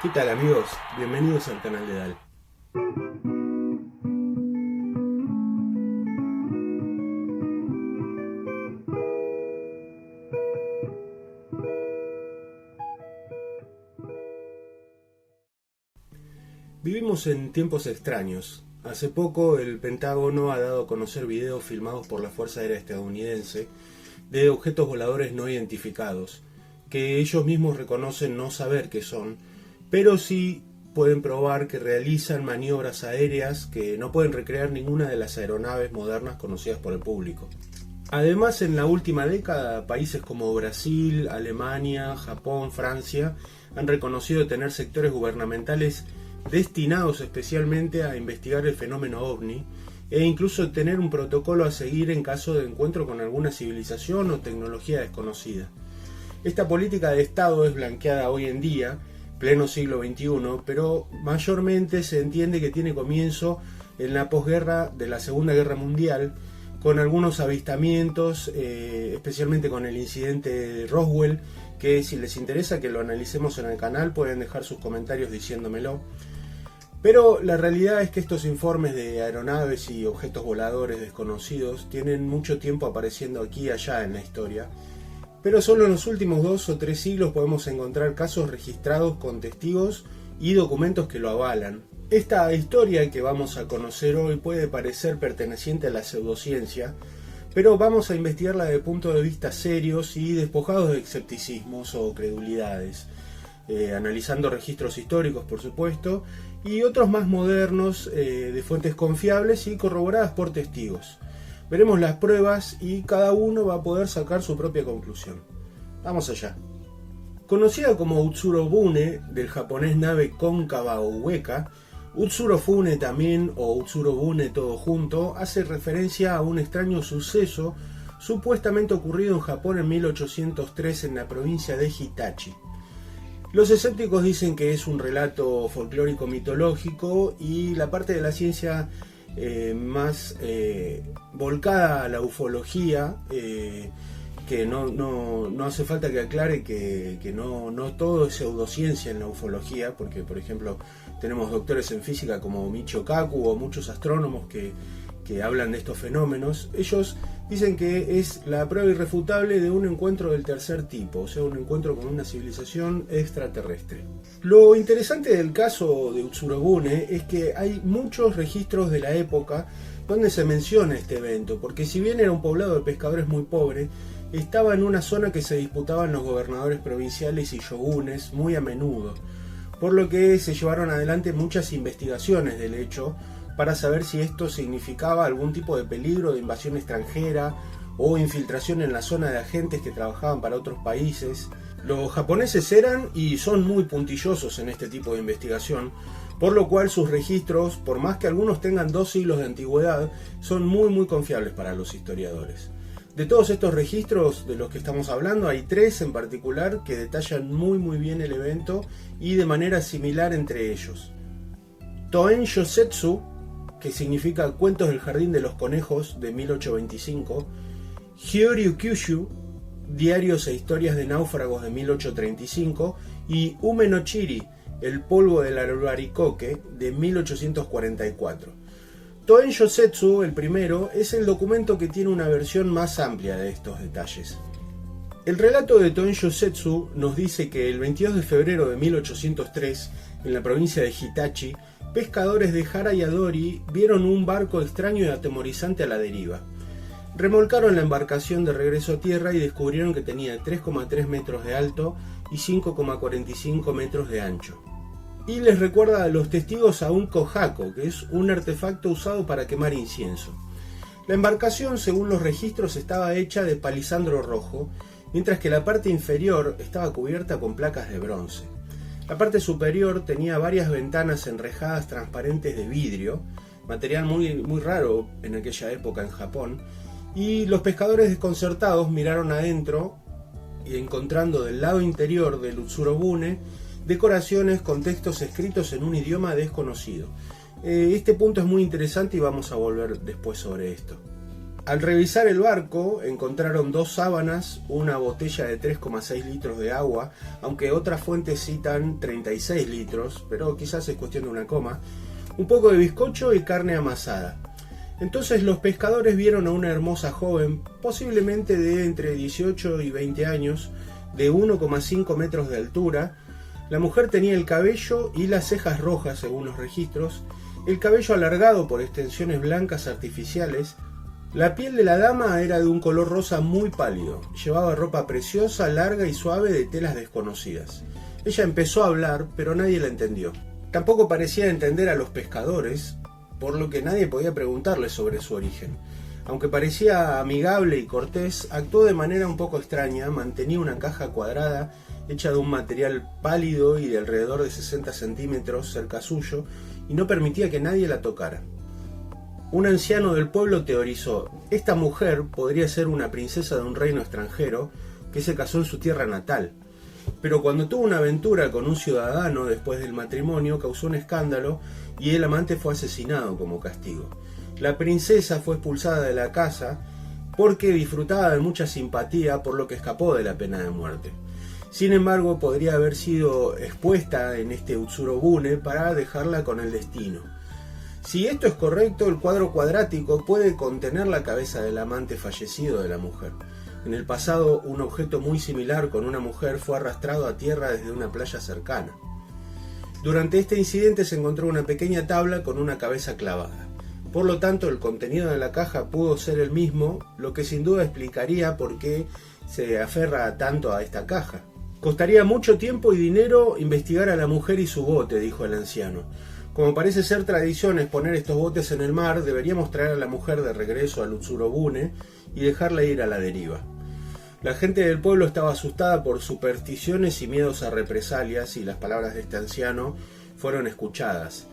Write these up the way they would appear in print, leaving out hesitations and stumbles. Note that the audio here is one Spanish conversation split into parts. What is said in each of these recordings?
¿Qué tal amigos? Bienvenidos al canal de Dal. Vivimos en tiempos extraños. Hace poco el Pentágono ha dado a conocer videos filmados por la Fuerza Aérea Estadounidense de objetos voladores no identificados, que ellos mismos reconocen no saber qué son, pero sí pueden probar que realizan maniobras aéreas que no pueden recrear ninguna de las aeronaves modernas conocidas por el público. Además, en la última década, países como Brasil, Alemania, Japón, Francia han reconocido tener sectores gubernamentales destinados especialmente a investigar el fenómeno OVNI e incluso tener un protocolo a seguir en caso de encuentro con alguna civilización o tecnología desconocida. Esta política de Estado es blanqueada hoy en día, pleno siglo XXI, pero mayormente se entiende que tiene comienzo en la posguerra de la Segunda Guerra Mundial, con algunos avistamientos, especialmente con el incidente de Roswell, que si les interesa que lo analicemos en el canal pueden dejar sus comentarios diciéndomelo. Pero la realidad es que estos informes de aeronaves y objetos voladores desconocidos tienen mucho tiempo apareciendo aquí y allá en la historia, pero solo en los últimos 2 o 3 siglos podemos encontrar casos registrados con testigos y documentos que lo avalan. Esta historia que vamos a conocer hoy puede parecer perteneciente a la pseudociencia, pero vamos a investigarla desde puntos de vista serios y despojados de escepticismos o credulidades, analizando registros históricos, por supuesto, y otros más modernos de fuentes confiables y corroboradas por testigos. Veremos las pruebas y cada uno va a poder sacar su propia conclusión. Vamos allá. Conocida como Utsurobune, del japonés nave cóncava o hueca, Utsurofune también, o Utsurobune todo junto, hace referencia a un extraño suceso supuestamente ocurrido en Japón en 1803 en la provincia de Hitachi. Los escépticos dicen que es un relato folclórico mitológico y la parte de la ciencia más volcada a la ufología, que no hace falta que aclare que no todo es pseudociencia en la ufología, porque por ejemplo tenemos doctores en física como Michio Kaku o muchos astrónomos que hablan de estos fenómenos. Ellos dicen que es la prueba irrefutable de un encuentro del tercer tipo, o sea, un encuentro con una civilización extraterrestre. Lo interesante del caso de Utsurobune es que hay muchos registros de la época donde se menciona este evento, porque si bien era un poblado de pescadores muy pobre, estaba en una zona que se disputaban los gobernadores provinciales y shogunes muy a menudo, por lo que se llevaron adelante muchas investigaciones del hecho para saber si esto significaba algún tipo de peligro de invasión extranjera o infiltración en la zona de agentes que trabajaban para otros países. Los japoneses eran y son muy puntillosos en este tipo de investigación, por lo cual sus registros, por más que algunos tengan 2 siglos de antigüedad, son muy confiables para los historiadores. De todos estos registros de los que estamos hablando, hay 3 en particular que detallan muy bien el evento y de manera similar entre ellos. Toen Yosetsu, que significa Cuentos del Jardín de los Conejos, de 1825, Hyoryu Kyushu, Diarios e Historias de Náufragos, de 1835, y Ume no Chiri, El Polvo del Albaricoque, de 1844. Toen Yosetsu, el primero, es el documento que tiene una versión más amplia de estos detalles. El relato de Toen Yosetsu nos dice que el 22 de febrero de 1803, en la provincia de Hitachi, pescadores de Hara y Adori vieron un barco extraño y atemorizante a la deriva. Remolcaron la embarcación de regreso a tierra y descubrieron que tenía 3,3 metros de alto y 5,45 metros de ancho. Y les recuerda a los testigos a un kojako, que es un artefacto usado para quemar incienso. La embarcación, según los registros, estaba hecha de palisandro rojo, mientras que la parte inferior estaba cubierta con placas de bronce. La parte superior tenía varias ventanas enrejadas transparentes de vidrio, material muy raro en aquella época en Japón, y los pescadores desconcertados miraron adentro y encontrando del lado interior del Utsurobune decoraciones con textos escritos en un idioma desconocido. Este punto es muy interesante y vamos a volver después sobre esto. Al revisar el barco encontraron 2 sábanas, una botella de 3,6 litros de agua, aunque otras fuentes citan 36 litros, pero quizás es cuestión de una coma, un poco de bizcocho y carne amasada. Entonces los pescadores vieron a una hermosa joven, posiblemente de entre 18 y 20 años, de 1,5 metros de altura. La mujer tenía el cabello y las cejas rojas según los registros, el cabello alargado por extensiones blancas artificiales. La piel de la dama era de un color rosa muy pálido, llevaba ropa preciosa, larga y suave de telas desconocidas. Ella empezó a hablar, pero nadie la entendió. Tampoco parecía entender a los pescadores, por lo que nadie podía preguntarle sobre su origen. Aunque parecía amigable y cortés, actuó de manera un poco extraña, mantenía una caja cuadrada hecha de un material pálido y de alrededor de 60 centímetros cerca suyo, y no permitía que nadie la tocara. Un anciano del pueblo teorizó: esta mujer podría ser una princesa de un reino extranjero que se casó en su tierra natal, pero cuando tuvo una aventura con un ciudadano después del matrimonio causó un escándalo y el amante fue asesinado como castigo. La princesa fue expulsada de la casa porque disfrutaba de mucha simpatía, por lo que escapó de la pena de muerte. Sin embargo, podría haber sido expuesta en este Utsurobune para dejarla con el destino. Si esto es correcto, el cuadro cuadrático puede contener la cabeza del amante fallecido de la mujer. En el pasado, un objeto muy similar con una mujer fue arrastrado a tierra desde una playa cercana. Durante este incidente se encontró una pequeña tabla con una cabeza clavada. Por lo tanto, el contenido de la caja pudo ser el mismo, lo que sin duda explicaría por qué se aferra tanto a esta caja. Costaría mucho tiempo y dinero investigar a la mujer y su bote, dijo el anciano. Como parece ser tradición exponer estos botes en el mar, deberíamos traer a la mujer de regreso al Utsurobune y dejarla ir a la deriva. La gente del pueblo estaba asustada por supersticiones y miedos a represalias, y las palabras de este anciano fueron escuchadas.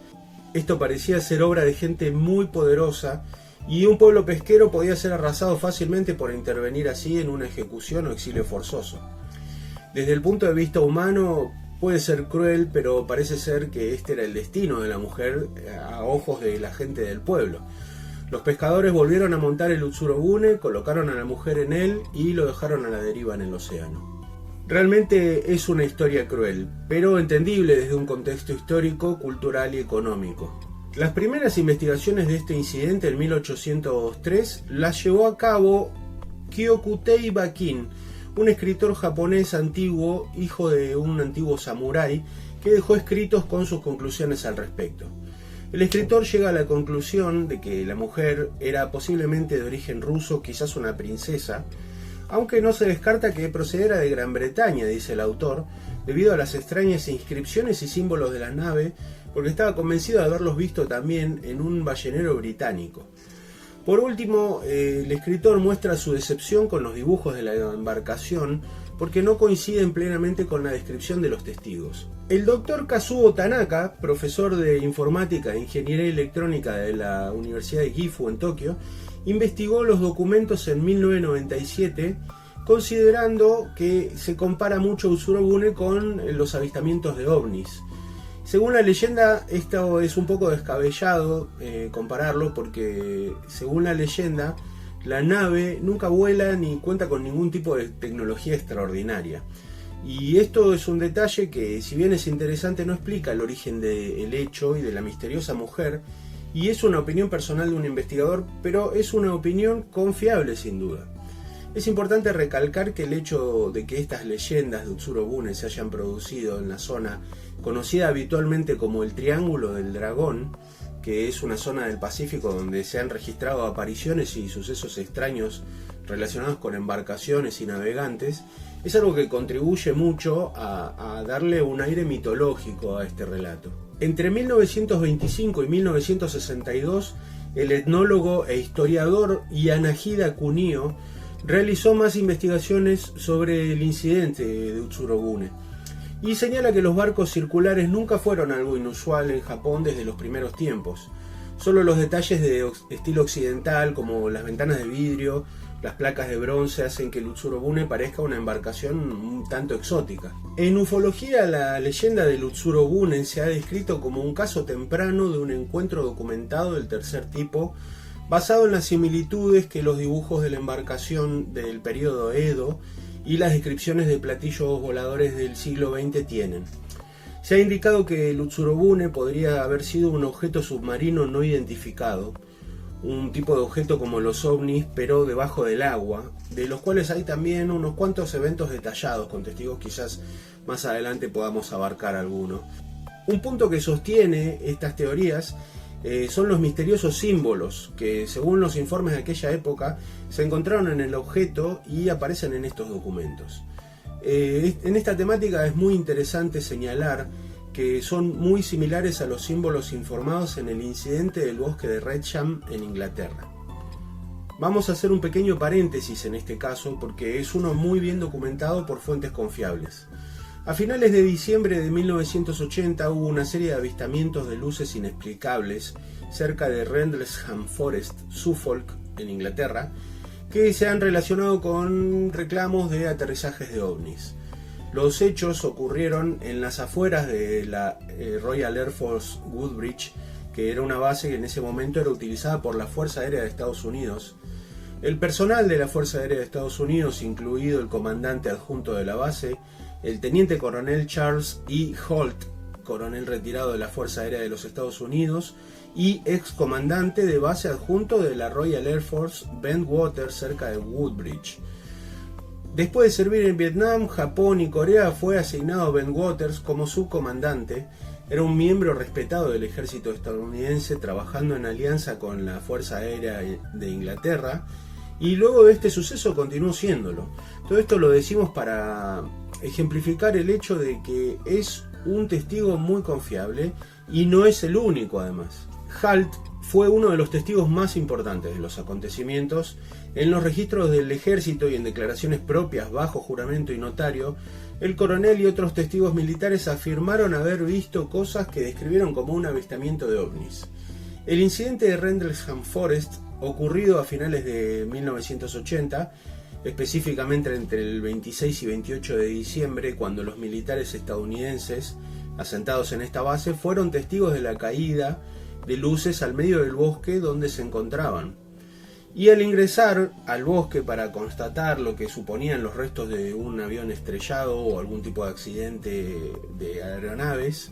Esto parecía ser obra de gente muy poderosa, y un pueblo pesquero podía ser arrasado fácilmente por intervenir así en una ejecución o exilio forzoso. Desde el punto de vista humano puede ser cruel, pero parece ser que este era el destino de la mujer a ojos de la gente del pueblo. Los pescadores volvieron a montar el Utsurobune, colocaron a la mujer en él y lo dejaron a la deriva en el océano. Realmente es una historia cruel, pero entendible desde un contexto histórico, cultural y económico. Las primeras investigaciones de este incidente en 1803 las llevó a cabo Kyokutei Bakin, un escritor japonés antiguo, hijo de un antiguo samurái, que dejó escritos con sus conclusiones al respecto. El escritor llega a la conclusión de que la mujer era posiblemente de origen ruso, quizás una princesa, aunque no se descarta que procediera de Gran Bretaña, dice el autor, debido a las extrañas inscripciones y símbolos de la nave, porque estaba convencido de haberlos visto también en un ballenero británico. Por último, el escritor muestra su decepción con los dibujos de la embarcación porque no coinciden plenamente con la descripción de los testigos. El doctor Kazuo Tanaka, profesor de informática e ingeniería electrónica de la Universidad de Gifu en Tokio, investigó los documentos en 1997, considerando que se compara mucho Utsurobune con los avistamientos de ovnis. Según la leyenda, esto es un poco descabellado compararlo, porque según la leyenda, la nave nunca vuela ni cuenta con ningún tipo de tecnología extraordinaria. Y esto es un detalle que, si bien es interesante, no explica el origen del hecho y de la misteriosa mujer, y es una opinión personal de un investigador, pero es una opinión confiable sin duda. Es importante recalcar que el hecho de que estas leyendas de Utsurobune se hayan producido en la zona conocida habitualmente como el Triángulo del Dragón, que es una zona del Pacífico donde se han registrado apariciones y sucesos extraños relacionados con embarcaciones y navegantes, es algo que contribuye mucho a darle un aire mitológico a este relato. Entre 1925 y 1962, el etnólogo e historiador Yanagida Kunio realizó más investigaciones sobre el incidente de Utsurobune y señala que los barcos circulares nunca fueron algo inusual en Japón desde los primeros tiempos. Solo los detalles de estilo occidental, como las ventanas de vidrio, las placas de bronce, hacen que el Utsurobune parezca una embarcación un tanto exótica. En ufología, la leyenda del Utsurobune se ha descrito como un caso temprano de un encuentro documentado del tercer tipo, basado en las similitudes que los dibujos de la embarcación del periodo Edo y las descripciones de platillos voladores del siglo XX tienen. Se ha indicado que el Utsurobune podría haber sido un objeto submarino no identificado, un tipo de objeto como los ovnis, pero debajo del agua, de los cuales hay también unos cuantos eventos detallados con testigos. Quizás más adelante podamos abarcar alguno. Un punto que sostiene estas teorías son los misteriosos símbolos que, según los informes de aquella época, se encontraron en el objeto y aparecen en estos documentos. En esta temática es muy interesante señalar que son muy similares a los símbolos informados en el incidente del bosque de Wrexham en Inglaterra. Vamos a hacer un pequeño paréntesis en este caso porque es uno muy bien documentado por fuentes confiables. A finales de diciembre de 1980 hubo una serie de avistamientos de luces inexplicables cerca de Rendlesham Forest, Suffolk, en Inglaterra, que se han relacionado con reclamos de aterrizajes de ovnis. Los hechos ocurrieron en las afueras de la Royal Air Force Woodbridge, que era una base que en ese momento era utilizada por la Fuerza Aérea de Estados Unidos. El personal de la Fuerza Aérea de Estados Unidos, incluido el comandante adjunto de la base, el teniente coronel Charles E. Holt, coronel retirado de la Fuerza Aérea de los Estados Unidos y ex comandante de base adjunto de la Royal Air Force Bentwater cerca de Woodbridge. Después de servir en Vietnam, Japón y Corea, fue asignado Bentwater como subcomandante. Era un miembro respetado del ejército estadounidense trabajando en alianza con la Fuerza Aérea de Inglaterra, y luego de este suceso continuó siéndolo. Todo esto lo decimos para ejemplificar el hecho de que es un testigo muy confiable y no es el único además. Halt fue uno de los testigos más importantes de los acontecimientos. En los registros del ejército y en declaraciones propias bajo juramento y notario, el coronel y otros testigos militares afirmaron haber visto cosas que describieron como un avistamiento de ovnis. El incidente de Rendlesham Forest, ocurrido a finales de 1980, específicamente entre el 26 y 28 de diciembre, cuando los militares estadounidenses asentados en esta base fueron testigos de la caída de luces al medio del bosque donde se encontraban. Y al ingresar al bosque para constatar lo que suponían los restos de un avión estrellado o algún tipo de accidente de aeronaves,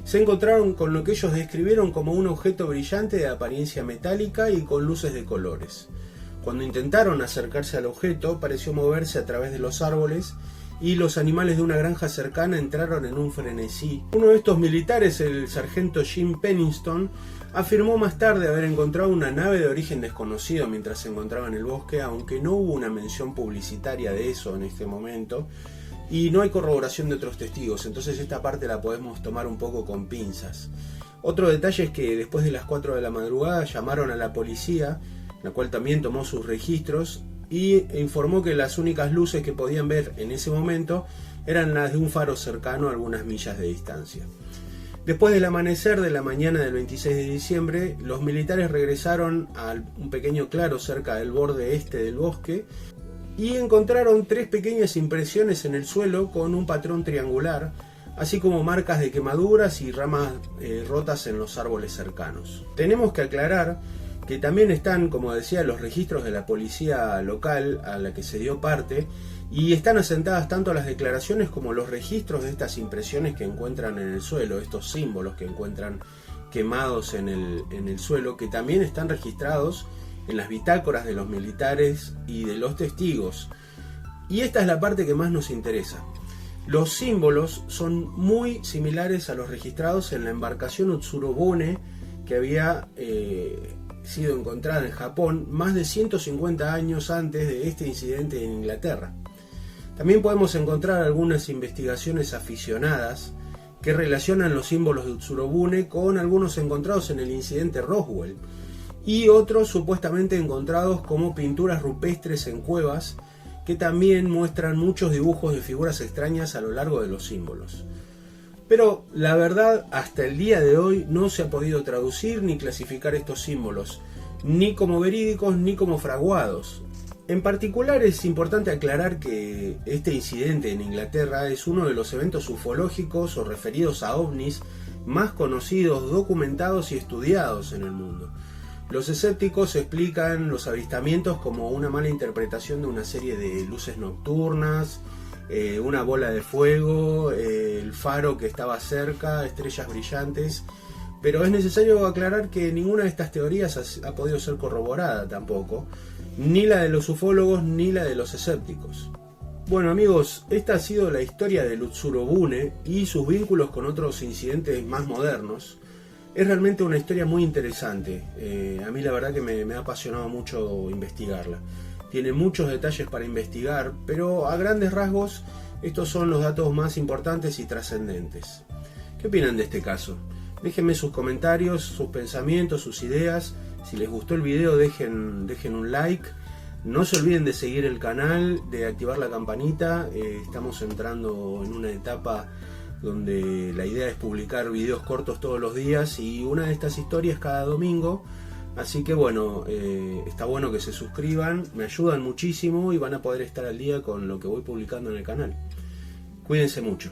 se encontraron con lo que ellos describieron como un objeto brillante de apariencia metálica y con luces de colores. Cuando intentaron acercarse al objeto, pareció moverse a través de los árboles y los animales de una granja cercana entraron en un frenesí. Uno de estos militares, el sargento Jim Penniston, afirmó más tarde haber encontrado una nave de origen desconocido mientras se encontraba en el bosque, aunque no hubo una mención publicitaria de eso en este momento y no hay corroboración de otros testigos, entonces esta parte la podemos tomar un poco con pinzas. Otro detalle es que después de las 4 de la madrugada llamaron a la policía, la cual también tomó sus registros y informó que las únicas luces que podían ver en ese momento eran las de un faro cercano a algunas millas de distancia. Después del amanecer de la mañana del 26 de diciembre, los militares regresaron a un pequeño claro cerca del borde este del bosque y encontraron 3 pequeñas impresiones en el suelo con un patrón triangular, así como marcas de quemaduras y ramas rotas en los árboles cercanos. Tenemos que aclarar que también están, como decía, los registros de la policía local a la que se dio parte, y están asentadas tanto las declaraciones como los registros de estas impresiones que encuentran en el suelo, estos símbolos que encuentran quemados en el suelo, que también están registrados en las bitácoras de los militares y de los testigos. Y esta es la parte que más nos interesa. Los símbolos son muy similares a los registrados en la embarcación Utsurobune que había sido encontrada en Japón más de 150 años antes de este incidente en Inglaterra. También podemos encontrar algunas investigaciones aficionadas que relacionan los símbolos de Utsurobune con algunos encontrados en el incidente Roswell y otros supuestamente encontrados como pinturas rupestres en cuevas que también muestran muchos dibujos de figuras extrañas a lo largo de los símbolos. Pero la verdad, hasta el día de hoy no se ha podido traducir ni clasificar estos símbolos, ni como verídicos ni como fraguados. En particular es importante aclarar que este incidente en Inglaterra es uno de los eventos ufológicos o referidos a ovnis más conocidos, documentados y estudiados en el mundo. Los escépticos explican los avistamientos como una mala interpretación de una serie de luces nocturnas, una bola de fuego, el faro que estaba cerca, estrellas brillantes, pero es necesario aclarar que ninguna de estas teorías ha podido ser corroborada tampoco, ni la de los ufólogos ni la de los escépticos. Bueno amigos, esta ha sido la historia de Utsurobune y sus vínculos con otros incidentes más modernos. Es realmente una historia muy interesante, a mí la verdad que me ha apasionado mucho investigarla. Tiene muchos detalles para investigar, pero a grandes rasgos estos son los datos más importantes y trascendentes. ¿Qué opinan de este caso? Déjenme sus comentarios, sus pensamientos, sus ideas. Si les gustó el video dejen un like. No se olviden de seguir el canal, de activar la campanita. Estamos entrando en una etapa donde la idea es publicar videos cortos todos los días y una de estas historias cada domingo. Así que bueno, está bueno que se suscriban, me ayudan muchísimo y van a poder estar al día con lo que voy publicando en el canal. Cuídense mucho.